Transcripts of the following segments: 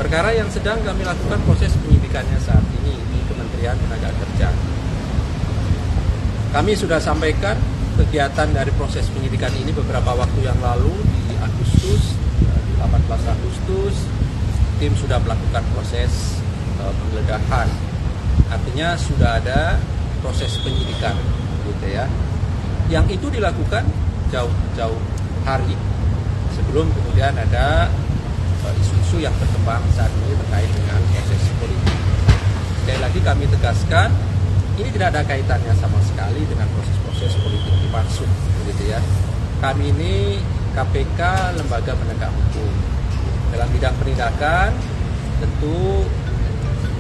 Perkara yang sedang kami lakukan proses penyidikannya saat ini di Kementerian Tenaga Kerja. Kami sudah sampaikan kegiatan dari proses penyidikan ini beberapa waktu yang lalu di Agustus, di 18 Agustus, tim sudah melakukan proses penggeledahan. Artinya sudah ada proses penyidikan, gitu ya. Yang itu dilakukan jauh-jauh hari sebelum kemudian ada isu-isu yang berkembang saat ini terkait dengan proses politik. Sekali lagi kami tegaskan, ini tidak ada kaitannya sama sekali dengan proses-proses politik dimaksud, gitu ya. Kami ini KPK, lembaga penegak hukum. Dalam bidang penindakan, tentu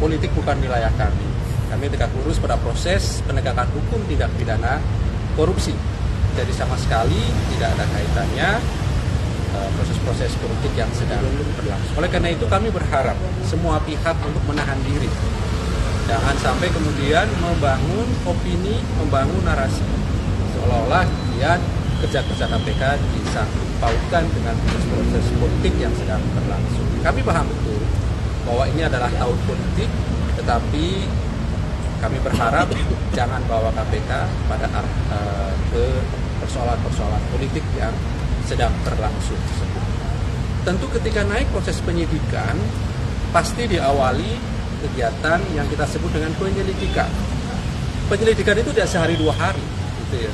politik bukan wilayah kami. Kami tegak lurus pada proses penegakan hukum tindak pidana korupsi. Jadi sama sekali tidak ada kaitannya proses-proses politik yang sedang berlangsung. Oleh karena itu kami berharap semua pihak untuk menahan diri. Jangan sampai kemudian membangun opini, membangun narasi seolah-olah kemudian kerja-kerja KPK disangkut pautkan dengan proses politik yang sedang berlangsung. Kami paham betul bahwa ini adalah tahun politik, tetapi kami berharap jangan bawa KPK pada ke persoalan-persoalan politik yang sedang berlangsung tersebut. Tentu ketika naik proses penyidikan, pasti diawali kegiatan yang kita sebut dengan penyelidikan. Penyelidikan itu tidak sehari dua hari, gitu ya.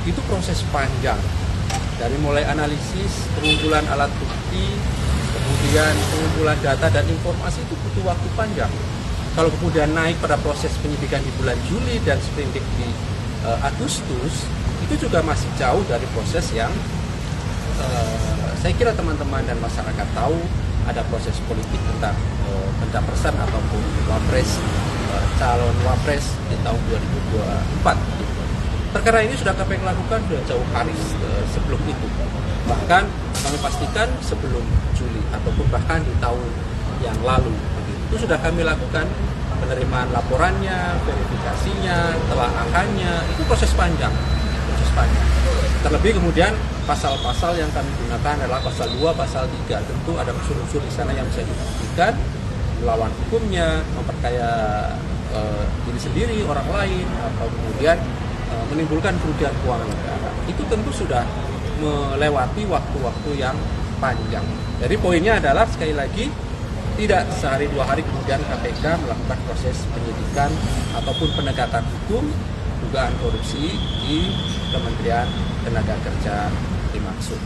Itu proses panjang. Dari mulai analisis, pengumpulan alat bukti, kemudian pengumpulan data dan informasi itu butuh waktu panjang. Kalau kemudian naik pada proses penyidikan di bulan Juli dan sprindik di Agustus, itu juga masih jauh dari proses yang saya kira teman-teman dan masyarakat tahu ada proses politik tentang pencapresan ataupun wapres, calon wapres di tahun 2024. Gitu. Perkara ini sudah KPK lakukan sudah jauh hari sebelum itu. Bahkan kami pastikan sebelum Juli ataupun bahkan di tahun yang lalu. Itu sudah kami lakukan penerimaan laporannya, verifikasinya, telaahannya, itu proses panjang. Terlebih kemudian pasal-pasal yang kami gunakan adalah pasal 2, pasal 3. Tentu ada unsur-unsur di sana yang bisa dibuktikan, melawan hukumnya, memperkaya diri sendiri, orang lain, atau kemudian menimbulkan kerugian keuangan negara. Itu tentu sudah melewati waktu-waktu yang panjang. Jadi poinnya adalah sekali lagi, tidak sehari dua hari kemudian KPK melakukan proses penyidikan ataupun penegakan hukum dugaan korupsi di Kementerian Tenaga Kerja dimaksud.